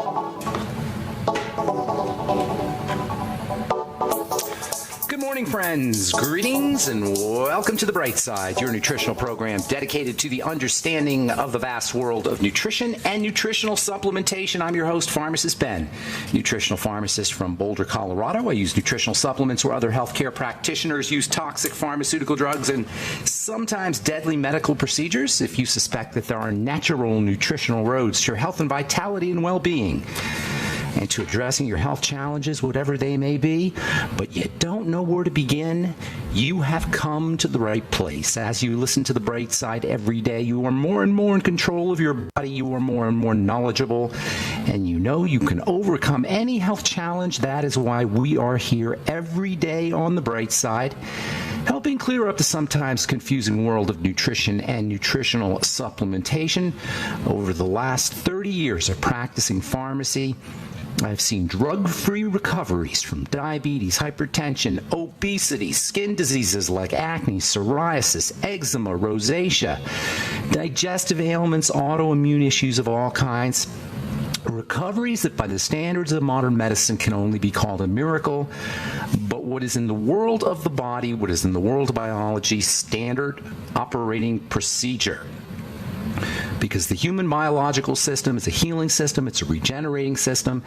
Good morning, friends. Greetings and welcome to The Bright Side, your nutritional program dedicated to the understanding of the vast world of nutrition and nutritional supplementation. I'm your host, Pharmacist Ben, nutritional pharmacist from Boulder, Colorado. I use nutritional supplements where other healthcare practitioners use toxic pharmaceutical drugs and sometimes deadly medical procedures. If you suspect that there are natural nutritional roads to your health and vitality and well-being, and to addressing your health challenges, whatever they may be, but you don't know where to begin, you have come to the right place. As you listen to The Bright Side every day, you are more and more in control of your body, you are more and more knowledgeable, and you know you can overcome any health challenge. That is why we are here every day on The Bright Side, helping clear up the sometimes confusing world of nutrition and nutritional supplementation. Over the last 30 years of practicing pharmacy, I've seen drug-free recoveries from diabetes, hypertension, obesity, skin diseases like acne, psoriasis, eczema, rosacea, digestive ailments, autoimmune issues of all kinds. Recoveries that by the standards of modern medicine can only be called a miracle, but what is in the world of the body, what is in the world of biology, standard operating procedure. Because the human biological system is a healing system, it's a regenerating system.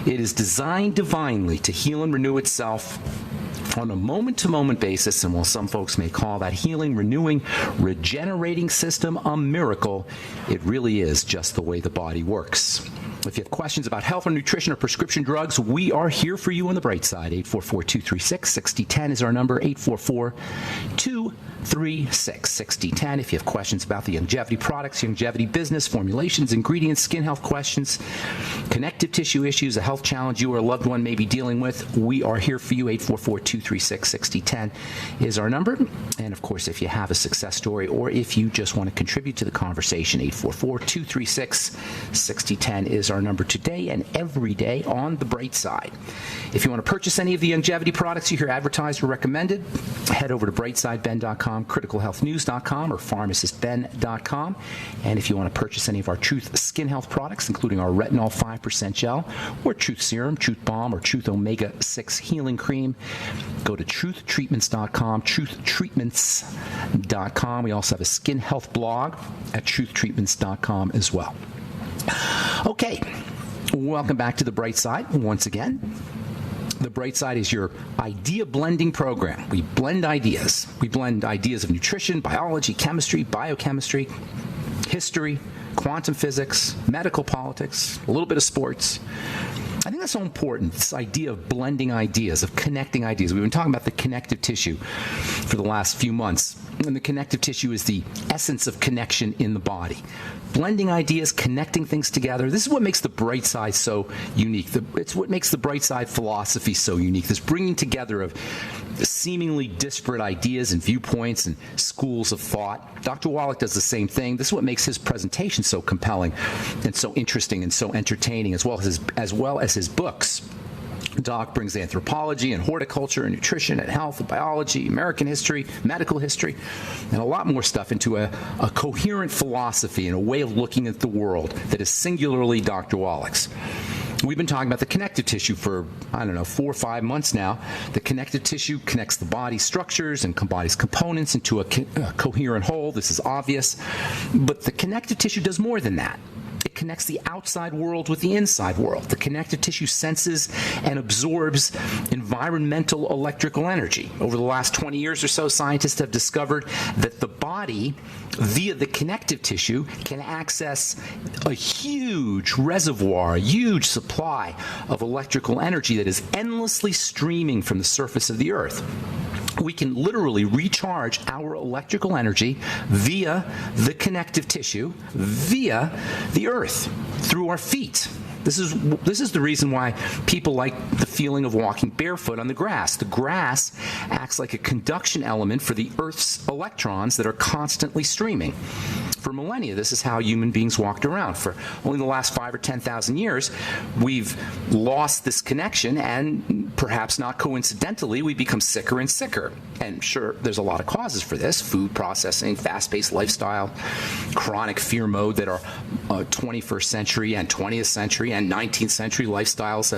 It is designed divinely to heal and renew itself on a moment-to-moment basis, and while some folks may call that healing, renewing, regenerating system a miracle, it really is just the way the body works. If you have questions about health or nutrition or prescription drugs, we are here for you on The Bright Side. 844-236-6010 is our number, 844-236-6010. If you have questions about the longevity products, longevity business, formulations, ingredients, skin health questions, connective tissue issues, a health challenge you or a loved one may be dealing with, we are here for you. 844-236-6010 is our number. And of course, if you have a success story or if you just want to contribute to the conversation, 844-236-6010 is our number today and every day on The Bright Side. If you want to purchase any of the longevity products you hear advertised or recommended, head over to brightsideben.com, criticalhealthnews.com, or pharmacistben.com. And if you want to purchase any of our Truth Skin Health products, including our Retinol 5% Gel, or Truth Serum, Truth Balm, or Truth Omega-6 Healing Cream, go to truthtreatments.com, truthtreatments.com. We also have a skin health blog at truthtreatments.com as well. Okay, welcome back to The Bright Side once again. The Bright Side is your idea blending program. We blend ideas. We blend ideas of nutrition, biology, chemistry, biochemistry, history, quantum physics, medical politics, a little bit of sports. I think that's so important, this idea of blending ideas, of connecting ideas. We've been talking about the connective tissue for the last few months, and the connective tissue is the essence of connection in the body. Blending ideas, connecting things together. This is what makes the Bright Side so unique. It's what makes the Bright Side philosophy so unique, this bringing together of seemingly disparate ideas and viewpoints and schools of thought. Dr. Wallach does the same thing. This is what makes his presentation so compelling and so interesting and so entertaining, as well as his books. Doc brings anthropology and horticulture and nutrition and health and biology, American history, medical history, and a lot more stuff into a coherent philosophy and a way of looking at the world that is singularly Dr. Wallach's. We've been talking about the connective tissue for, 4 or 5 months now. The connective tissue connects the body's structures and body's components into a coherent whole. This is obvious. But the connective tissue does more than that. It connects the outside world with the inside world. The connective tissue senses and absorbs environmental electrical energy. Over the last 20 years or so, scientists have discovered that the body, via the connective tissue, can access a huge reservoir, a huge supply of electrical energy that is endlessly streaming from the surface of the Earth. We can literally recharge our electrical energy via the connective tissue, via the earth, through our feet. This is the reason why people like the feeling of walking barefoot on the grass. The grass acts like a conduction element for the Earth's electrons that are constantly streaming. For millennia, this is how human beings walked around. For only the last 5,000 or 10,000 years, we've lost this connection, and perhaps not coincidentally, we become sicker and sicker. And sure, there's a lot of causes for this: food processing, fast-paced lifestyle, chronic fear mode that our 21st century and 20th century and 19th century lifestyles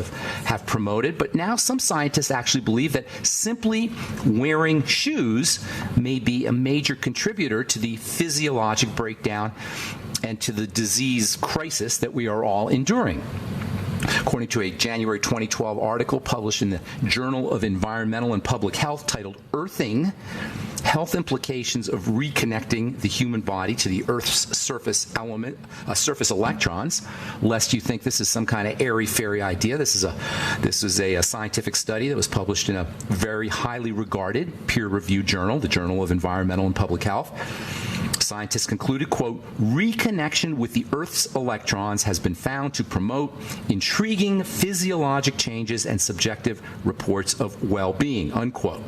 have promoted. But now some scientists actually believe that simply wearing shoes may be a major contributor to the physiologic breakdown and to the disease crisis that we are all enduring. According to a January 2012 article published in the Journal of Environmental and Public Health titled "Earthing: Health Implications of Reconnecting the Human Body to the Earth's Surface Electrons," lest you think this is some kind of airy-fairy idea. This is a scientific study that was published in a very highly regarded peer-reviewed journal, the Journal of Environmental and Public Health. Scientists concluded, quote, "Reconnection with the Earth's electrons has been found to promote intriguing physiologic changes and subjective reports of well-being," unquote.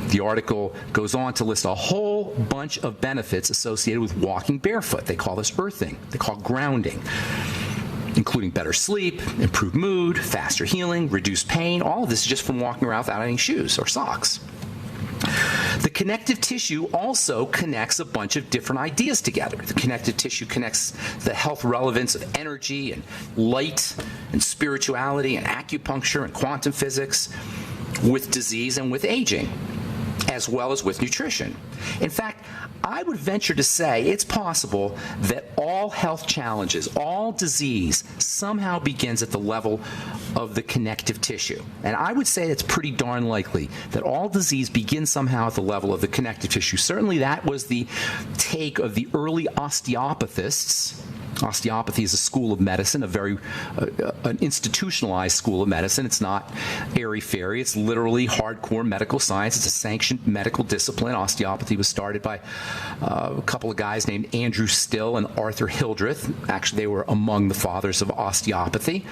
The article goes on to list a whole bunch of benefits associated with walking barefoot. They call this earthing. They call it grounding, including better sleep, improved mood, faster healing, reduced pain. All of this is just from walking around without any shoes or socks. The connective tissue also connects a bunch of different ideas together. The connective tissue connects the health relevance of energy and light and spirituality and acupuncture and quantum physics with disease and with aging, as well as with nutrition. In fact, I would venture to say it's possible that all health challenges, all disease, somehow begins at the level of the connective tissue. And I would say it's pretty darn likely that all disease begins somehow at the level of the connective tissue. Certainly that was the take of the early osteopathists. Osteopathy is a school of medicine, an institutionalized school of medicine. It's not airy-fairy. It's literally hardcore medical science. It's a sanctioned medical discipline. Osteopathy was started by a couple of guys named Andrew Still and Arthur Hildreth. Actually, they were among the fathers of osteopathy.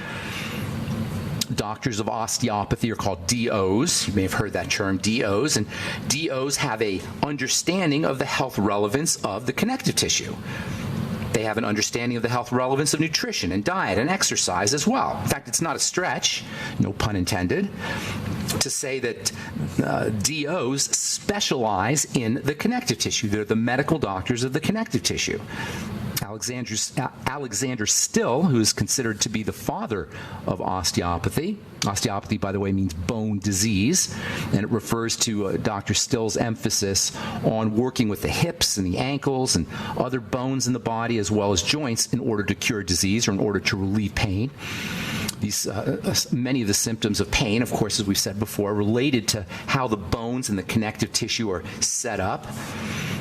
Doctors of osteopathy are called DOs. You may have heard that term, DOs. And DOs have an understanding of the health relevance of the connective tissue. They have an understanding of the health relevance of nutrition and diet and exercise as well. In fact, it's not a stretch, no pun intended, to say that DOs specialize in the connective tissue. They're the medical doctors of the connective tissue. Alexander Still, who is considered to be the father of osteopathy. Osteopathy, by the way, means bone disease, and it refers to Dr. Still's emphasis on working with the hips and the ankles and other bones in the body as well as joints in order to cure disease or in order to relieve pain. These many of the symptoms of pain, of course, as we've said before, are related to how the bones and the connective tissue are set up.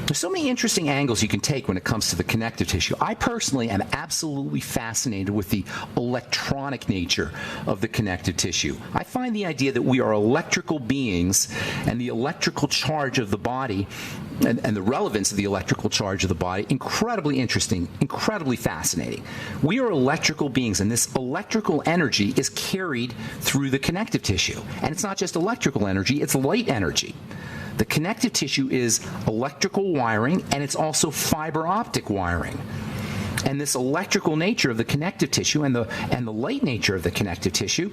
There's so many interesting angles you can take when it comes to the connective tissue. I personally am absolutely fascinated with the electronic nature of the connective tissue. I find the idea that we are electrical beings and the electrical charge of the body and the relevance of the electrical charge of the body incredibly interesting, incredibly fascinating. We are electrical beings, and this electrical energy is carried through the connective tissue. And it's not just electrical energy, it's light energy. The connective tissue is electrical wiring, and it's also fiber optic wiring. And this electrical nature of the connective tissue and the light nature of the connective tissue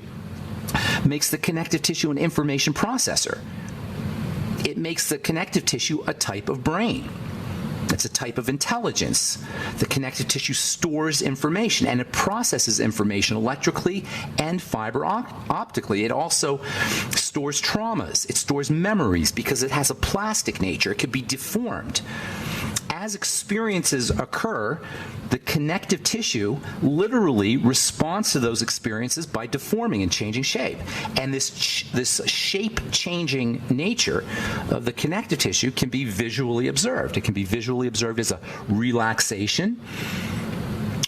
makes the connective tissue an information processor. It makes the connective tissue a type of brain. It's a type of intelligence. The connective tissue stores information, and it processes information electrically and fiber optically. It also stores traumas. It stores memories because it has a plastic nature. It could be deformed. As experiences occur, the connective tissue literally responds to those experiences by deforming and changing shape. And this shape-changing nature of the connective tissue can be visually observed. It can be visually observed as a relaxation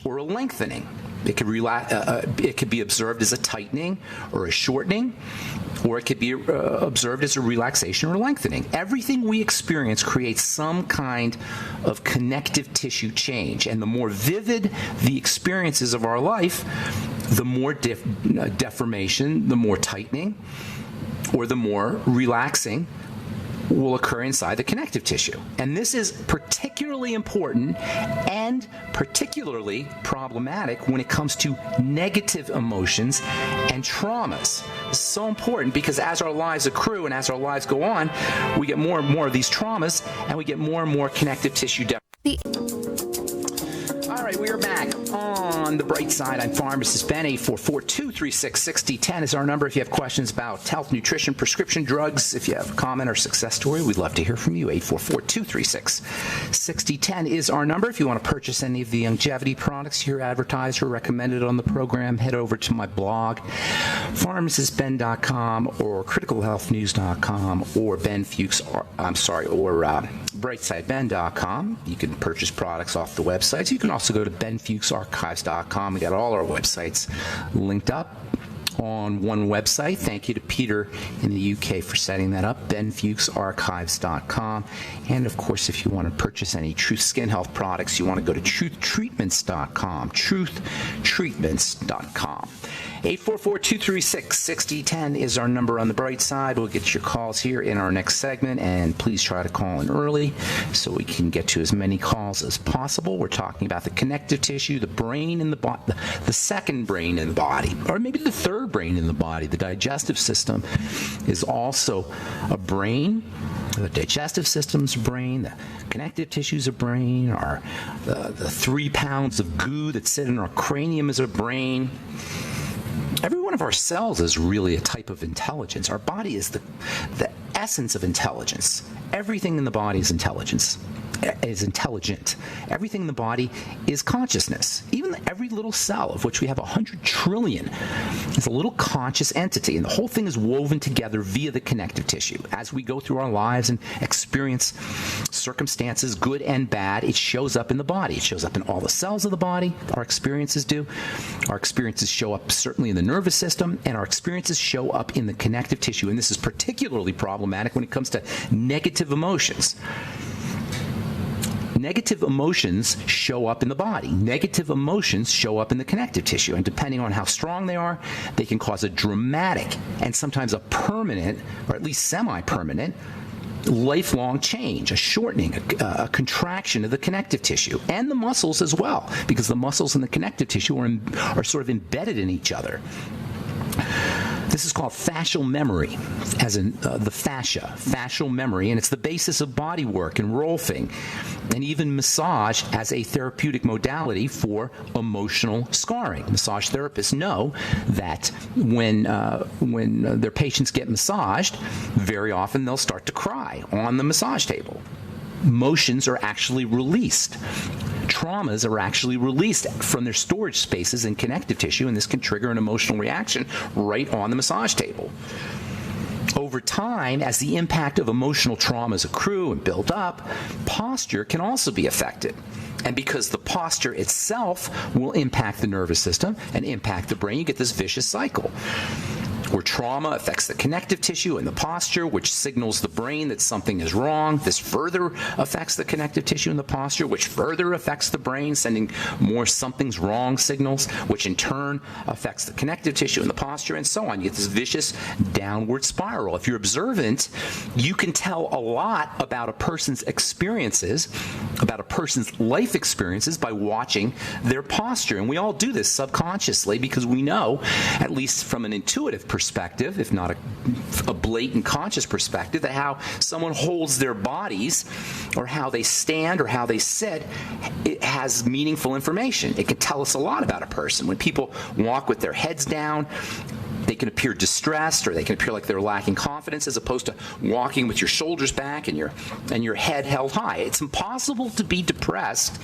or a lengthening. It could be observed as a tightening or a shortening, or it could be observed as a relaxation or lengthening. Everything we experience creates some kind of connective tissue change, and the more vivid the experiences of our life, the more deformation, the more tightening, or the more relaxing will occur inside the connective tissue. And this is particularly important and particularly problematic when it comes to negative emotions and traumas. This is so important because as our lives accrue and as our lives go on, we get more and more of these traumas and we get more and more connective tissue damage. All right, we are back on the bright side. I'm Pharmacist Ben. 844-236-6010 is our number if you have questions about health, nutrition, prescription drugs. If you have a comment or success story, we'd love to hear from you. 844-236-6010 is our number. If you want to purchase any of the longevity products here advertised or recommended on the program, head over to my blog, pharmacistben.com or criticalhealthnews.com or brightsideben.com. You can purchase products off the websites. You can also go to benfuchsarchives.com. We got all our websites linked up on one website. Thank you to Peter in the UK for setting that up, benfuchsarchives.com. And of course, if you want to purchase any Truth Skin Health products, you want to go to truthtreatments.com, truthtreatments.com. 844-236-6010 is our number on the bright side. We'll get your calls here in our next segment, and please try to call in early so we can get to as many calls as possible. We're talking about the connective tissue, the brain in the body, the second brain in the body, or maybe the third brain in the body. The digestive system is also a brain. The digestive system's a brain, the connective tissue's a brain, the 3 pounds of goo that sit in our cranium is a brain. Every one of our cells is really a type of intelligence. Our body is the essence of intelligence. Everything in the body is intelligence. Is intelligent. Everything in the body is consciousness. Even every little cell, of which we have 100 trillion, is a little conscious entity, and the whole thing is woven together via the connective tissue. As we go through our lives and experience circumstances, good and bad, it shows up in the body. It shows up in all the cells of the body. Our experiences do. Our experiences show up certainly in the nervous system, and our experiences show up in the connective tissue. And this is particularly problematic when it comes to negative emotions. Negative emotions show up in the body. Negative emotions show up in the connective tissue. And depending on how strong they are, they can cause a dramatic and sometimes a permanent, or at least semi-permanent, lifelong change, a shortening, a contraction of the connective tissue and the muscles as well, because the muscles and the connective tissue are sort of embedded in each other. This is called fascial memory, as in the fascia, fascial memory, and it's the basis of body work and rolfing, and even massage as a therapeutic modality for emotional scarring. Massage therapists know that when their patients get massaged, very often they'll start to cry on the massage table. Emotions are actually released. Traumas are actually released from their storage spaces in connective tissue, and this can trigger an emotional reaction right on the massage table. Over time, as the impact of emotional traumas accrue and build up, posture can also be affected. And because the posture itself will impact the nervous system and impact the brain, you get this vicious cycle, where trauma affects the connective tissue and the posture, which signals the brain that something is wrong. This further affects the connective tissue and the posture, which further affects the brain, sending more something's wrong signals, which in turn affects the connective tissue and the posture, and so on. You get this vicious downward spiral. If you're observant, you can tell a lot about a person's experiences, about a person's life experiences, by watching their posture. And we all do this subconsciously because we know, at least from an intuitive perspective, if not a blatant conscious perspective, that how someone holds their bodies or how they stand or how they sit, it has meaningful information. It can tell us a lot about a person. When people walk with their heads down, they can appear distressed, or they can appear like they're lacking confidence, as opposed to walking with your shoulders back and your head held high. It's impossible to be depressed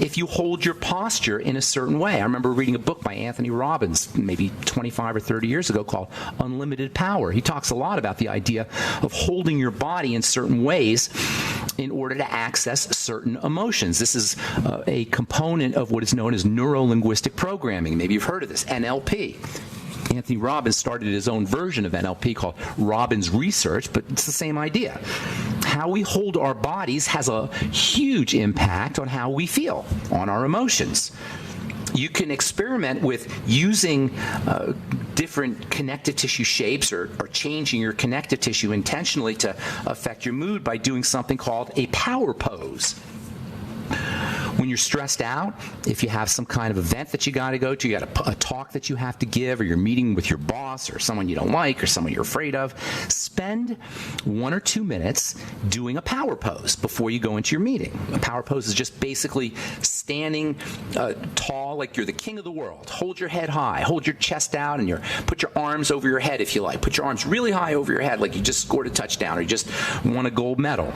if you hold your posture in a certain way. I remember reading a book by Anthony Robbins maybe 25 or 30 years ago called Unlimited Power. He talks a lot about the idea of holding your body in certain ways in order to access certain emotions. This is a component of what is known as neuro-linguistic programming. Maybe you've heard of this, NLP. Anthony Robbins started his own version of NLP called Robbins Research, but it's the same idea. How we hold our bodies has a huge impact on how we feel, on our emotions. You can experiment with using different connective tissue shapes or changing your connective tissue intentionally to affect your mood by doing something called a power pose. When you're stressed out, if you have some kind of event that you got to go to, you got a talk that you have to give, or you're meeting with your boss or someone you don't like or someone you're afraid of, spend 1 or 2 minutes doing a power pose before you go into your meeting. A power pose is just basically standing tall like you're the king of the world. Hold your head high, hold your chest out, and put your arms over your head if you like. Put your arms really high over your head like you just scored a touchdown or you just won a gold medal.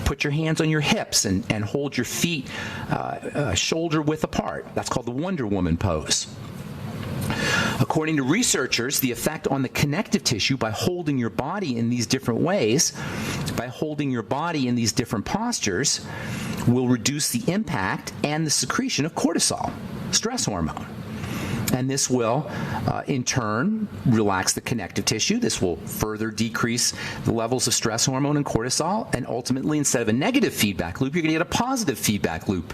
Put your hands on your hips and hold your feet shoulder width apart. That's called the Wonder Woman pose. According to researchers, the effect on the connective tissue by holding your body in these different ways, by holding your body in these different postures, will reduce the impact and the secretion of cortisol, stress hormone. And this will, in turn, relax the connective tissue. This will further decrease the levels of stress hormone and cortisol. And ultimately, instead of a negative feedback loop, you're going to get a positive feedback loop.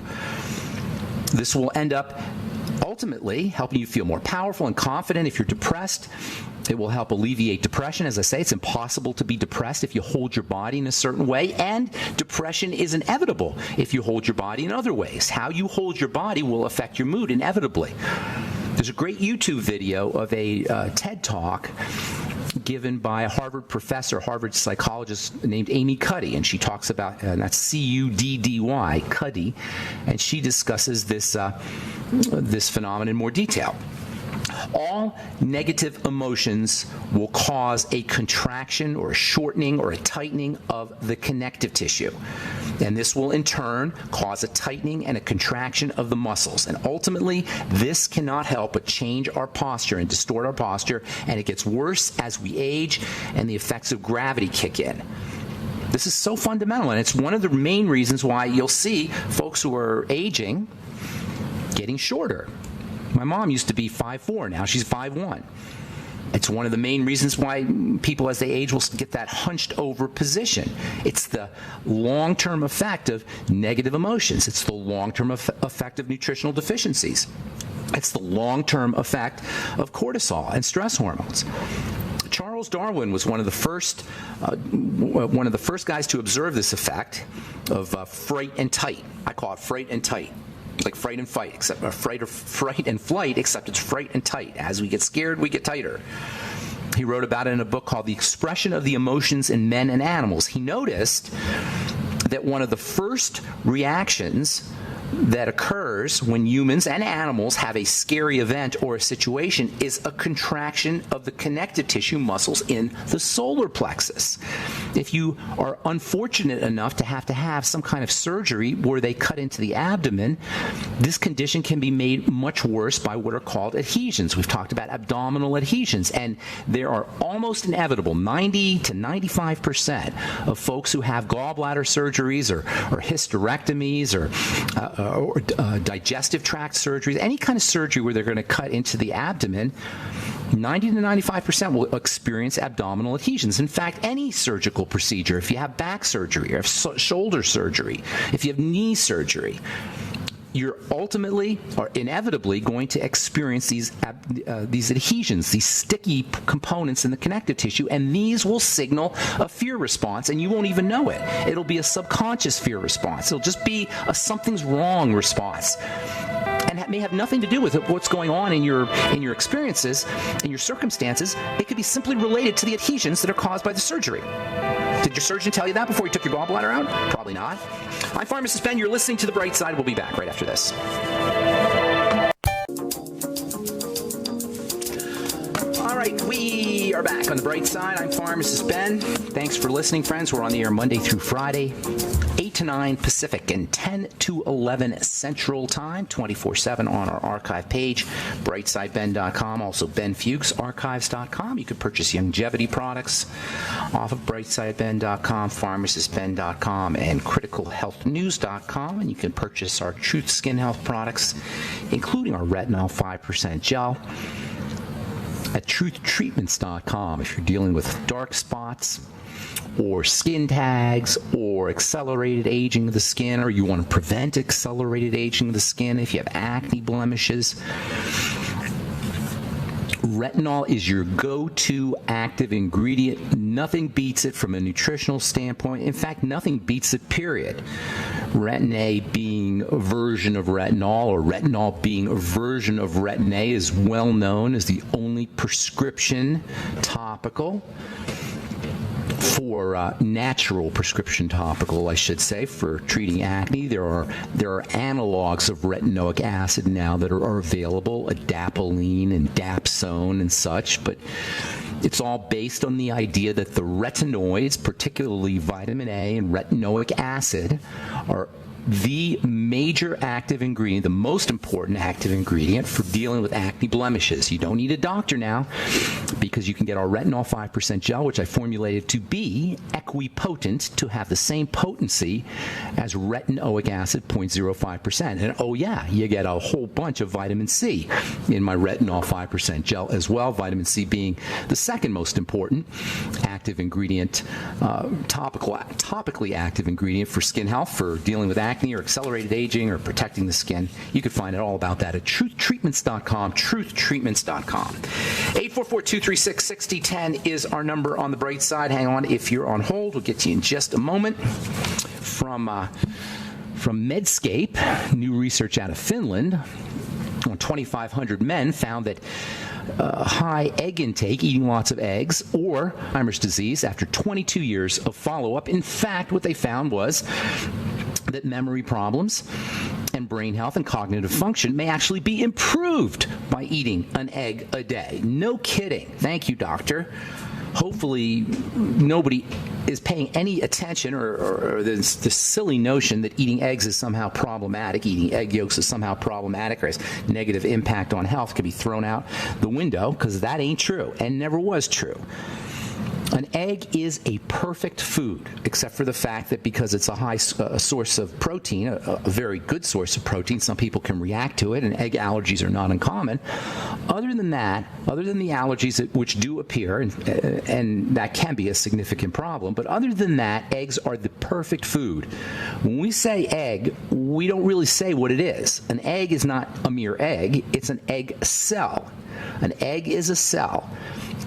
This will end up ultimately helping you feel more powerful and confident. If you're depressed, it will help alleviate depression. As I say, it's impossible to be depressed if you hold your body in a certain way, and depression is inevitable if you hold your body in other ways. How you hold your body will affect your mood inevitably. There's a great YouTube video of a TED Talk given by a Harvard professor, Harvard psychologist named Amy Cuddy, and she talks about, and that's C-U-D-D-Y, Cuddy, and she discusses this phenomenon in more detail. All negative emotions will cause a contraction or a shortening or a tightening of the connective tissue. And this will in turn cause a tightening and a contraction of the muscles. And ultimately, this cannot help but change our posture and distort our posture. And it gets worse as we age and the effects of gravity kick in. This is so fundamental, and it's one of the main reasons why you'll see folks who are aging getting shorter. My mom used to be 5'4", now she's 5'1". It's one of the main reasons why people as they age will get that hunched over position. It's the long-term effect of negative emotions. It's the long-term effect of nutritional deficiencies. It's the long-term effect of cortisol and stress hormones. Charles Darwin was one of the first guys to observe this effect of fright and tight. I call it fright and tight. Like fright and fight, except fright and flight, except it's fright and tight. As we get scared, we get tighter. He wrote about it in a book called The Expression of the Emotions in Men and Animals. He noticed that one of the first reactions that occurs when humans and animals have a scary event or a situation is a contraction of the connective tissue muscles in the solar plexus. If you are unfortunate enough to have some kind of surgery where they cut into the abdomen, this condition can be made much worse by what are called adhesions. We've talked about abdominal adhesions, and there are almost inevitable 90 to 95% of folks who have gallbladder surgeries or hysterectomies or digestive tract surgeries, any kind of surgery where they're going to cut into the abdomen, 90 to 95% will experience abdominal adhesions. In fact, any surgical procedure, if you have back surgery or shoulder surgery, if you have knee surgery, you're ultimately or inevitably going to experience these adhesions, these sticky components in the connective tissue, and these will signal a fear response, and you won't even know it. It'll be a subconscious fear response. It'll just be a something's wrong response. And it may have nothing to do with what's going on in your experiences, in your circumstances. It could be simply related to the adhesions that are caused by the surgery. Did your surgeon tell you that before he took your gallbladder out? Probably not. I'm Pharmacist Ben. You're listening to The Bright Side. We'll be back right after this. All right, we are back on The Bright Side. I'm Pharmacist Ben. Thanks for listening, friends. We're on the air Monday through Friday, 8 to 9 Pacific and 10 to 11 Central Time, 24/7 on our archive page, brightsideben.com, also benfuchsarchives.com. You can purchase longevity products off of brightsideben.com, pharmacistben.com, and criticalhealthnews.com. And you can purchase our Truth Skin Health products, including our Retinol 5% gel, at truthtreatments.com if you're dealing with dark spots or skin tags or accelerated aging of the skin, or you want to prevent accelerated aging of the skin if you have acne blemishes, Retinol is your go-to active ingredient. Nothing beats it from a nutritional standpoint. In fact, nothing beats it, period. Retin-A being a version of retinol, or retinol being a version of Retin-A, is well known as the only prescription topical for natural prescription topical, I should say, for treating acne. There are analogs of retinoic acid now that are available, adapalene and dapsone and such, but it's all based on the idea that the retinoids, particularly vitamin A and retinoic acid, are the major active ingredient, the most important active ingredient for dealing with acne blemishes. You don't need a doctor now, because you can get our retinol 5% gel, which I formulated to be equipotent, to have the same potency as retinoic acid, 0.05%. And oh yeah, you get a whole bunch of vitamin C in my retinol 5% gel as well, vitamin C being the second most important active ingredient, topically active ingredient for skin health, for dealing with acne or accelerated aging or protecting the skin. You can find out all about that at truthtreatments.com, truthtreatments.com. 844-236-6010 is our number on the bright side. Hang on if you're on hold. We'll get to you in just a moment. From Medscape, new research out of Finland on 2,500 men found that high egg intake, eating lots of eggs, or Alzheimer's disease after 22 years of follow-up. In fact, what they found was that memory problems and brain health and cognitive function may actually be improved by eating an egg a day. No kidding. Thank you, doctor. Hopefully nobody is paying any attention, or this silly notion that eating eggs is somehow problematic, eating egg yolks is somehow problematic or has negative impact on health, can be thrown out the window, because that ain't true and never was true. An egg is a perfect food, except for the fact that because it's a high source of protein, a very good source of protein, some people can react to it, and egg allergies are not uncommon. Other than that, other than the allergies which do appear, and that can be a significant problem, but other than that, eggs are the perfect food. When we say egg, we don't really say what it is. An egg is not a mere egg, it's an egg cell. An egg is a cell.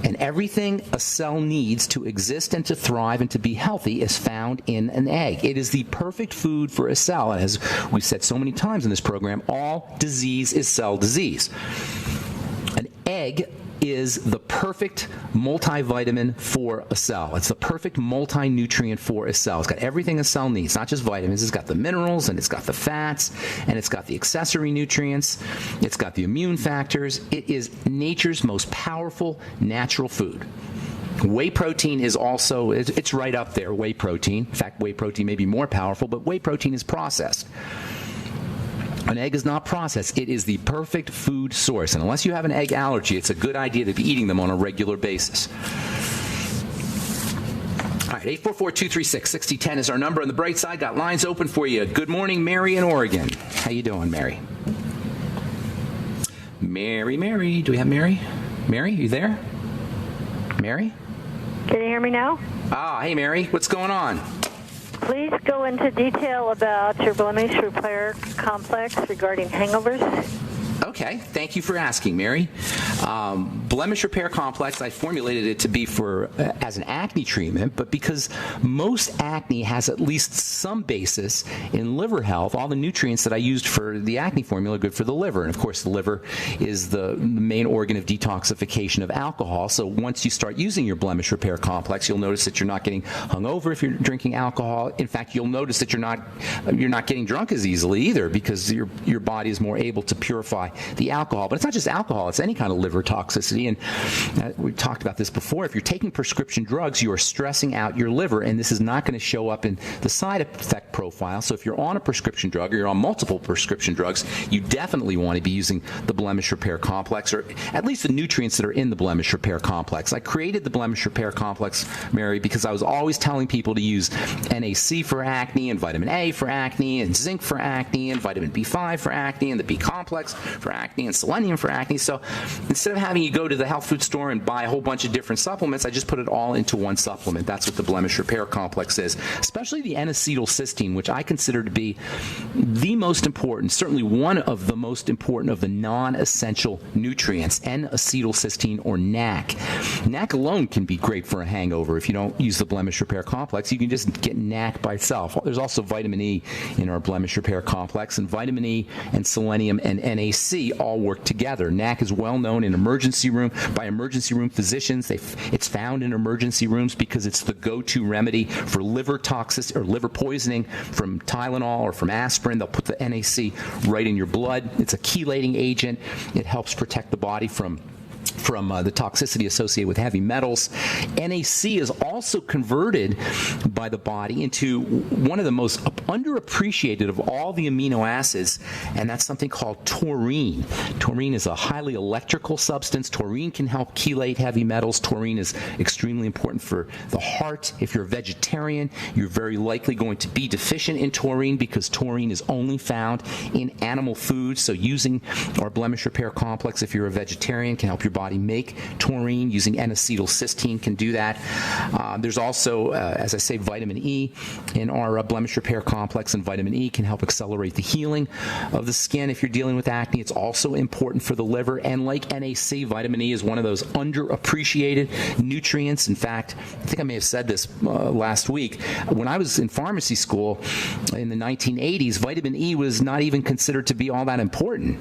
And everything a cell needs to exist and to thrive and to be healthy is found in an egg. It is the perfect food for a cell. And as we've said so many times in this program, all disease is cell disease. An egg is the perfect multivitamin for a cell. It's the perfect multi-nutrient for a cell. It's got everything a cell needs, not just vitamins. It's got the minerals, and it's got the fats, and it's got the accessory nutrients. It's got the immune factors. It is nature's most powerful natural food. Whey protein is also, it's right up there, whey protein. In fact, whey protein may be more powerful, but whey protein is processed. An egg is not processed. It is the perfect food source. And unless you have an egg allergy, it's a good idea to be eating them on a regular basis. All right, 844-236-6010 is our number on the bright side. Got lines open for you. Good morning, Mary in Oregon. How you doing, Mary? Mary. Do we have Mary? Mary, you there? Mary? Can you hear me now? Ah, hey, Mary. What's going on? Please go into detail about your blemish repair complex regarding hangovers. Okay, thank you for asking, Mary. Blemish repair complex, I formulated it to be for as an acne treatment, but because most acne has at least some basis in liver health, all the nutrients that I used for the acne formula are good for the liver. And of course, the liver is the main organ of detoxification of alcohol. So once you start using your blemish repair complex, you'll notice that you're not getting hungover if you're drinking alcohol. In fact, you'll notice that you're not getting drunk as easily either, because your body is more able to purify the alcohol. But it's not just alcohol, it's any kind of liver toxicity. And we've talked about this before. If you're taking prescription drugs, you are stressing out your liver, and this is not going to show up in the side effect profile. So if you're on a prescription drug, or you're on multiple prescription drugs, you definitely want to be using the blemish repair complex, or at least the nutrients that are in the blemish repair complex. I created the blemish repair complex, Mary, because I was always telling people to use NAC for acne, and vitamin A for acne, and zinc for acne, and vitamin B5 for acne, and the B complex for acne, and selenium for acne. So instead of having you go to the health food store and buy a whole bunch of different supplements, I just put it all into one supplement. That's what the blemish repair complex is, especially the N-acetylcysteine, which I consider to be the most important, certainly one of the most important of the non-essential nutrients, N-acetylcysteine or NAC. NAC alone can be great for a hangover if you don't use the blemish repair complex. You can just get NAC by itself. There's also vitamin E in our blemish repair complex, and vitamin E and selenium and NAC all work together. NAC is well known in emergency room by emergency room physicians. It's found in emergency rooms because it's the go-to remedy for liver toxicity or liver poisoning from Tylenol or from aspirin. They'll put the NAC right in your blood. It's a chelating agent. It helps protect the body from the toxicity associated with heavy metals. NAC is also converted by the body into one of the most underappreciated of all the amino acids, and that's something called taurine. Taurine is a highly electrical substance. Taurine can help chelate heavy metals. Taurine is extremely important for the heart. If you're a vegetarian, you're very likely going to be deficient in taurine because taurine is only found in animal foods. So using our blemish repair complex, if you're a vegetarian, can help your body make taurine. Using N-acetylcysteine can do that. There's also, as I say, vitamin E in our blemish repair complex, and vitamin E can help accelerate the healing of the skin if you're dealing with acne. It's also important for the liver, and like NAC, vitamin E is one of those underappreciated nutrients. In fact, I think I may have said this last week. When I was in pharmacy school in the 1980s, vitamin E was not even considered to be all that important.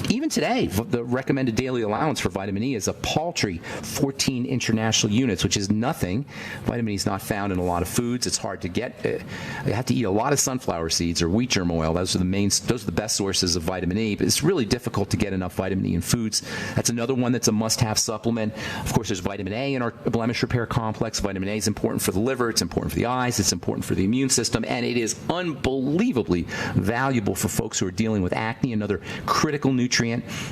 Even today, the recommended daily allowance for vitamin E is a paltry 14 international units, which is nothing. Vitamin E is not found in a lot of foods. It's hard to get. You have to eat a lot of sunflower seeds or wheat germ oil. Those are the best sources of vitamin E, but it's really difficult to get enough vitamin E in foods. That's another one that's a must-have supplement. Of course, there's vitamin A in our blemish repair complex. Vitamin A is important for the liver. It's important for the eyes. It's important for the immune system, and it is unbelievably valuable for folks who are dealing with acne, another critical nutrient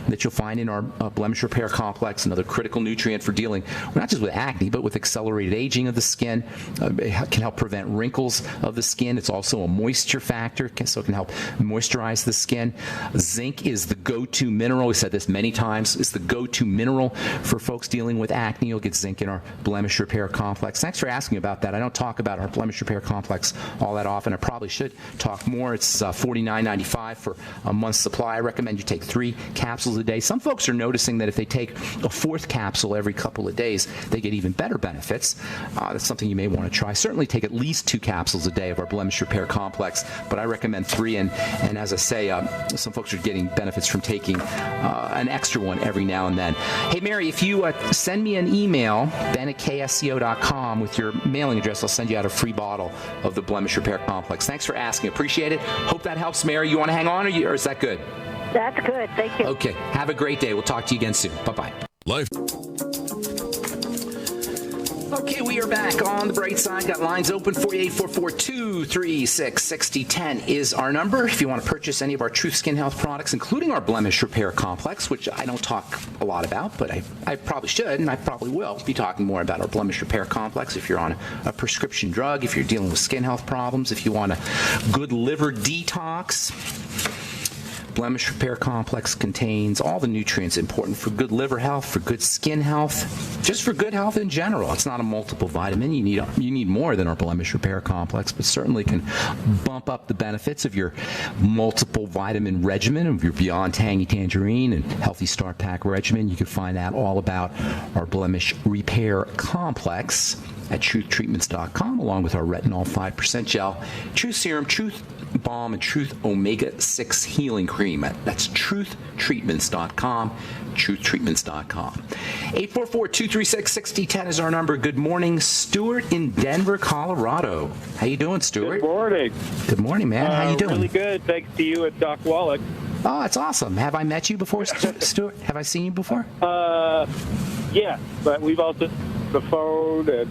that you'll find in our blemish repair complex, another critical nutrient for dealing not just with acne, but with accelerated aging of the skin. It can help prevent wrinkles of the skin. It's also a moisture factor, so it can help moisturize the skin. Zinc is the go-to mineral. We said this many times. It's the go-to mineral for folks dealing with acne. You'll get zinc in our blemish repair complex. Thanks for asking about that. I don't talk about our blemish repair complex all that often. I probably should talk more. It's $49.95 for a month's supply. I recommend you take 3 capsules a day. Some folks are noticing that if they take a 4th capsule every couple of days, they get even better benefits. That's something you may want to try. Certainly take at least 2 capsules a day of our blemish repair complex, but I recommend 3. And as I say, some folks are getting benefits from taking an extra one every now and then. Hey, Mary, if you send me an email, ben@ksco.com, with your mailing address, I'll send you out a free bottle of the blemish repair complex. Thanks for asking. Appreciate it. Hope that helps, Mary. You want to hang on, or is that good? That's good. Thank you. Okay. Have a great day. We'll talk to you again soon. Bye-bye. Life. Okay, we are back on the bright side. Got lines open. 4844-236-6010 is our number. If you want to purchase any of our Truth Skin Health products, including our blemish repair complex, which I don't talk a lot about, but I probably should, and I probably will be talking more about our blemish repair complex. If you're on a prescription drug, if you're dealing with skin health problems, if you want a good liver detox, blemish repair complex contains all the nutrients important for good liver health, for good skin health, just for good health in general. It's not a multiple vitamin. You need more than our blemish repair complex, but certainly can bump up the benefits of your multiple vitamin regimen, of your Beyond Tangy Tangerine and Healthy Start Pack regimen. You can find out all about our blemish repair complex at truthtreatments.com, along with our retinol 5% gel, Truth Serum, Truth Balm, and Truth Omega-6 Healing Cream. That's truthtreatments.com, truthtreatments.com. 844-236-6010 is our number. Good morning, Stuart in Denver, Colorado. How you doing, Stuart? Good morning. Good morning, man. How you doing? Really good. Thanks to you and Doc Wallach. Oh, that's awesome. Have I met you before, Stuart? Have I seen you before? Yeah, but we've also the phone and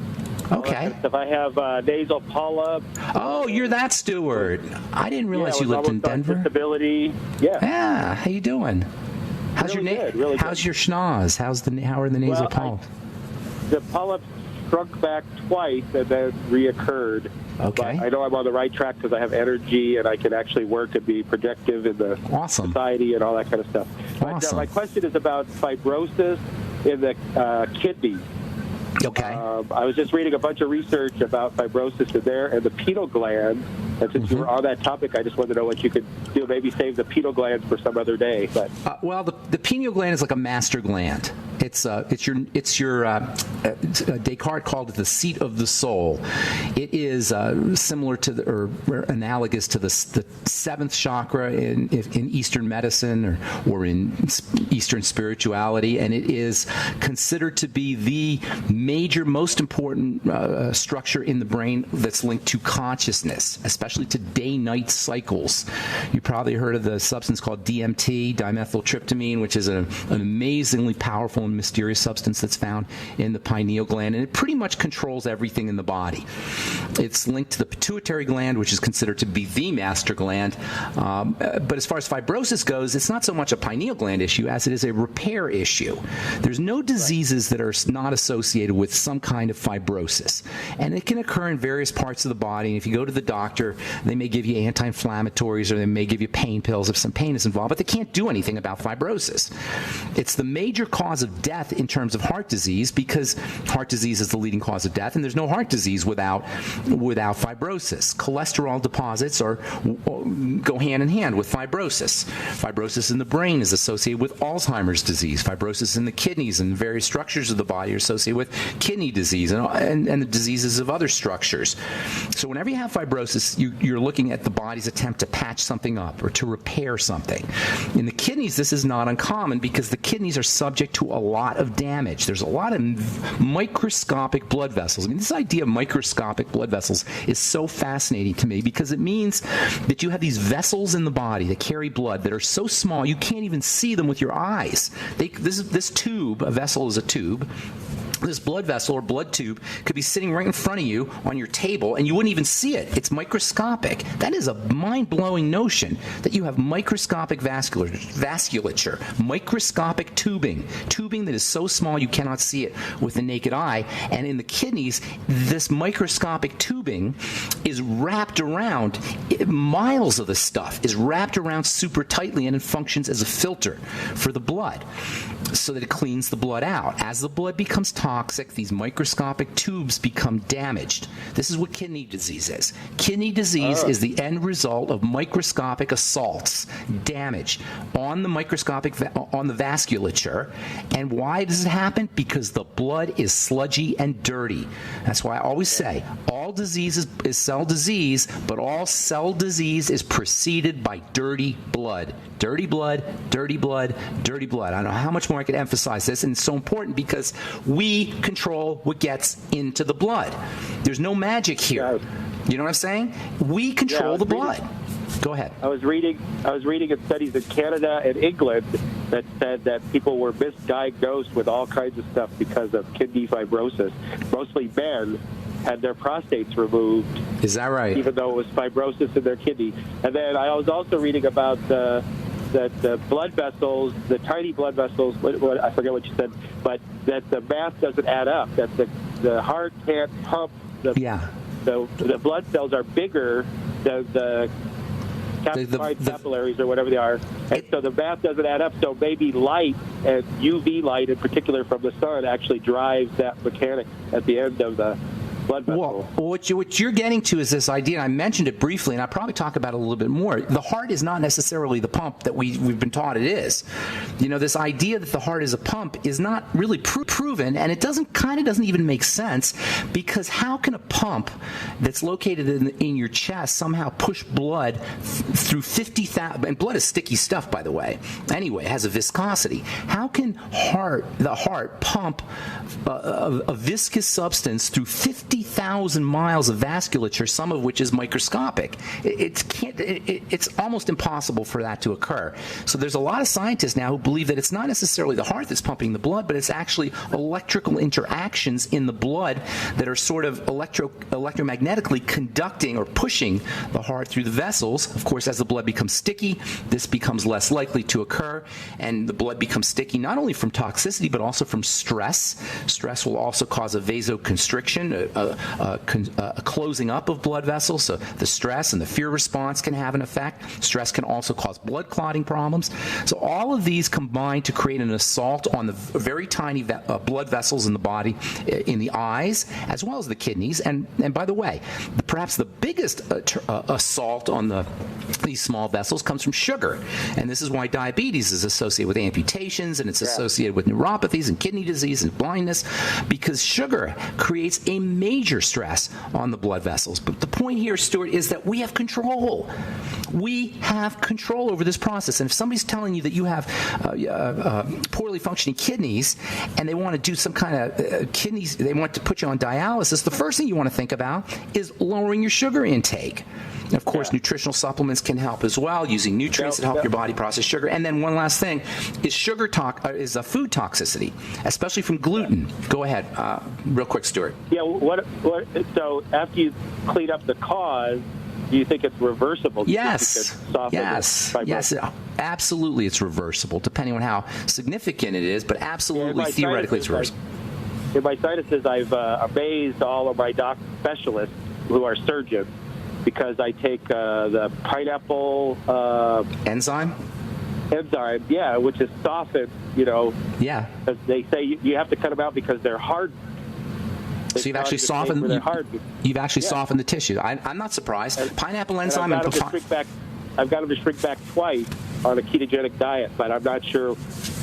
okay. If I have nasal polyp. Oh, you're that Stuart. I didn't realize you lived in Denver. Disability. Yeah. Yeah. How you doing? How's really your good, really how's your schnoz? How are the nasal polyps? The polyps shrunk back twice and then reoccurred. Okay. But I know I'm on the right track because I have energy and I can actually work and be productive in the society and all that kind of stuff. But my question is about fibrosis in the kidneys. Okay. I was just reading a bunch of research about fibrosis in there and the pineal gland. And since you were on that topic, I just wanted to know what you could do. Maybe save the pineal gland for some other day. But well, the pineal gland is like a master gland. It's your Descartes called it the seat of the soul. It is similar to or analogous to the seventh chakra in Eastern medicine or in Eastern spirituality, and it is considered to be the major, most important structure in the brain that's linked to consciousness, especially to day-night cycles. You probably heard of the substance called DMT, dimethyltryptamine, which is an amazingly powerful and mysterious substance that's found in the pineal gland, and it pretty much controls everything in the body. It's linked to the pituitary gland, which is considered to be the master gland. But as far as fibrosis goes, it's not so much a pineal gland issue as it is a repair issue. There's no diseases that are not associated with some kind of fibrosis, and it can occur in various parts of the body. And if you go to the doctor, they may give you anti-inflammatories or they may give you pain pills if some pain is involved, but they can't do anything about fibrosis. It's the major cause of death in terms of heart disease, because heart disease is the leading cause of death, and there's no heart disease without fibrosis. Cholesterol deposits go hand in hand with fibrosis. Fibrosis in the brain is associated with Alzheimer's disease. Fibrosis in the kidneys and various structures of the body are associated with kidney disease and the diseases of other structures. So whenever you have fibrosis, you're looking at the body's attempt to patch something up or to repair something. In the kidneys, this is not uncommon because the kidneys are subject to a lot of damage. There's a lot of microscopic blood vessels. I mean, this idea of microscopic blood vessels is so fascinating to me because it means that you have these vessels in the body that carry blood that are so small you can't even see them with your eyes. This tube, a vessel is a tube. This blood vessel or blood tube could be sitting right in front of you on your table and you wouldn't even see it. It's microscopic. That is a mind-blowing notion that you have microscopic vasculature, microscopic tubing that is so small you cannot see it with the naked eye. And in the kidneys, this microscopic tubing is wrapped around, miles of the stuff is wrapped around super tightly, and it functions as a filter for the blood so that it cleans the blood out. As the blood becomes toxic, these microscopic tubes become damaged. This is what kidney disease is. Kidney disease is the end result of microscopic assaults, damage on the on the vasculature. And why does it happen? Because the blood is sludgy and dirty. That's why I always say all disease is cell disease, but all cell disease is preceded by dirty blood. Dirty blood, dirty blood, dirty blood. I don't know how much more I could emphasize this, and it's so important because we control what gets into the blood. There's no magic here. You know what I'm saying? We control the blood. Go ahead. I was reading in studies in Canada and England that said that people were misdiagnosed with all kinds of stuff because of kidney fibrosis. Mostly men had their prostates removed. Is that right? Even though it was fibrosis in their kidney. And then I was also reading about that the blood vessels, the tiny blood vessels, I forget what you said, but that the mass doesn't add up, that the heart can't pump the blood cells are bigger than the capillaries or whatever they are, and so the math doesn't add up. So maybe light, and UV light in particular from the sun, actually drives that mechanic at the end of the blood vessel. Well, what you're getting to is this idea, and I mentioned it briefly, and I'll probably talk about it a little bit more. The heart is not necessarily the pump that we've been taught it is. You know, this idea that the heart is a pump is not really proven, and it doesn't even make sense, because how can a pump that's located in your chest somehow push blood through 50,000, and blood is sticky stuff, by the way. Anyway, it has a viscosity. How can the heart pump a viscous substance through 50,000 miles of vasculature, some of which is microscopic. It's almost impossible for that to occur. So there's a lot of scientists now who believe that it's not necessarily the heart that's pumping the blood, but it's actually electrical interactions in the blood that are sort of electromagnetically conducting or pushing the heart through the vessels. Of course, as the blood becomes sticky, this becomes less likely to occur, and the blood becomes sticky not only from toxicity but also from stress. Stress will also cause a vasoconstriction, a closing up of blood vessels. So the stress and the fear response can have an effect. Stress can also cause blood clotting problems. So all of these combine to create an assault on the very tiny blood vessels in the body, in the eyes, as well as the kidneys. And by the way, perhaps the biggest assault on these small vessels comes from sugar. And this is why diabetes is associated with amputations, and it's associated with neuropathies and kidney disease and blindness, because sugar creates a major stress on the blood vessels. But the point here, Stuart, is that we have control. We have control over this process. And if somebody's telling you that you have poorly functioning kidneys and they want to do some kind of kidneys, they want to put you on dialysis, the first thing you want to think about is lowering your sugar intake. And of course, nutritional supplements can help as well, using nutrients that help your body process sugar. And then one last thing is is a food toxicity, especially from gluten. Go ahead, real quick, Stuart. Yeah. So after you clean up the cause, do you think it's reversible? Yes. Yes. Absolutely, it's reversible, depending on how significant it is. But absolutely, theoretically, it's reversible. In my sinuses, I've amazed all of my doc specialists who are surgeons, because I take the pineapple enzyme, which is softened, because they say you have to cut them out because they're hard. So you've actually softened. You've actually softened the tissue. I'm not surprised. Pineapple enzyme and I've got them to shrink back twice on a ketogenic diet, but I'm not sure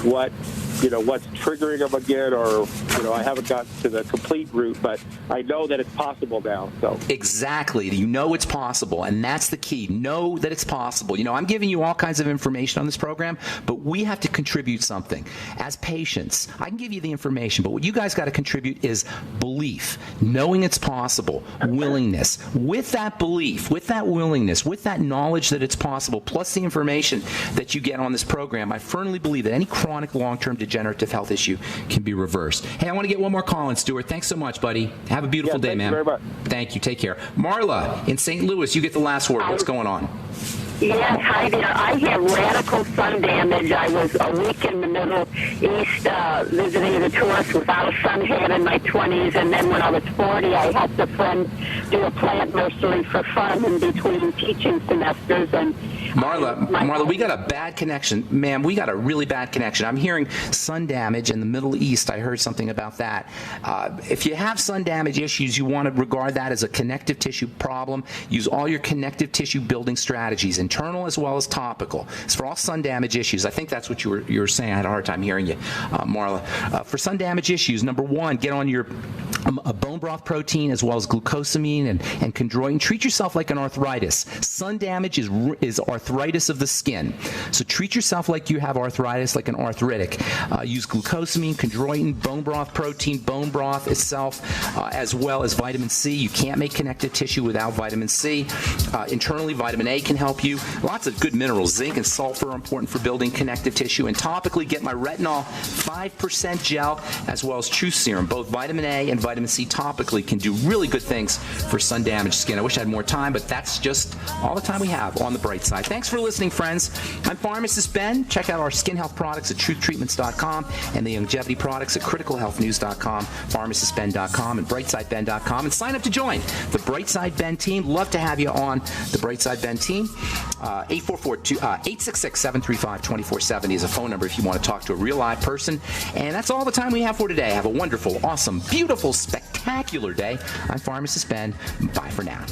what's triggering them again, or I haven't got to the complete route, but I know that it's possible now. So exactly, it's possible, and that's the key. Know that it's possible. I'm giving you all kinds of information on this program, but we have to contribute something as patients. I can give you the information, but what you guys got to contribute is belief, knowing it's possible, willingness. With that belief, with that willingness, with that knowledge that it's possible, plus the information that you get on this program, I firmly believe that any chronic long-term degenerative health issue can be reversed. Hey, I want to get one more call in, Stuart. Thanks so much, buddy. Have a beautiful day, man. Thank you very much. Thank you. Take care. Marla in St. Louis, you get the last word. What's going on? Yes, hi there. I have radical sun damage. I was a week in the Middle East visiting the tourists without a sun hat in my 20s, and then when I was 40, I helped a friend do a plant nursery for fun in between teaching semesters. And Marla, we got a bad connection. Ma'am, we got a really bad connection. I'm hearing sun damage in the Middle East. I heard something about that. If you have sun damage issues, you want to regard that as a connective tissue problem. Use all your connective tissue building strategies, internal as well as topical. It's for all sun damage issues. I think that's what you were saying. I had a hard time hearing you, Marla. For sun damage issues, number one, get on your bone broth protein as well as glucosamine and chondroitin. Treat yourself like an arthritis. Sun damage is arthritis of the skin. So treat yourself like you have arthritis, like an arthritic. Use glucosamine, chondroitin, bone broth protein, bone broth itself, as well as vitamin C. You can't make connective tissue without vitamin C. Internally, vitamin A can help you. Lots of good minerals. Zinc and sulfur are important for building connective tissue. And topically, get my retinol 5% gel as well as Truth Serum. Both vitamin A and vitamin C topically can do really good things for sun-damaged skin. I wish I had more time, but that's just all the time we have on the bright side. Thanks for listening, friends. I'm Pharmacist Ben. Check out our skin health products at truthtreatments.com and the longevity products at criticalhealthnews.com, pharmacistben.com, and brightsideben.com, and sign up to join the Brightside Ben team. Love to have you on the Brightside Ben team. 866-735-2470 is a phone number if you want to talk to a real live person. And that's all the time we have for today. Have a wonderful, awesome, beautiful, spectacular day. I'm Pharmacist Ben. Bye for now.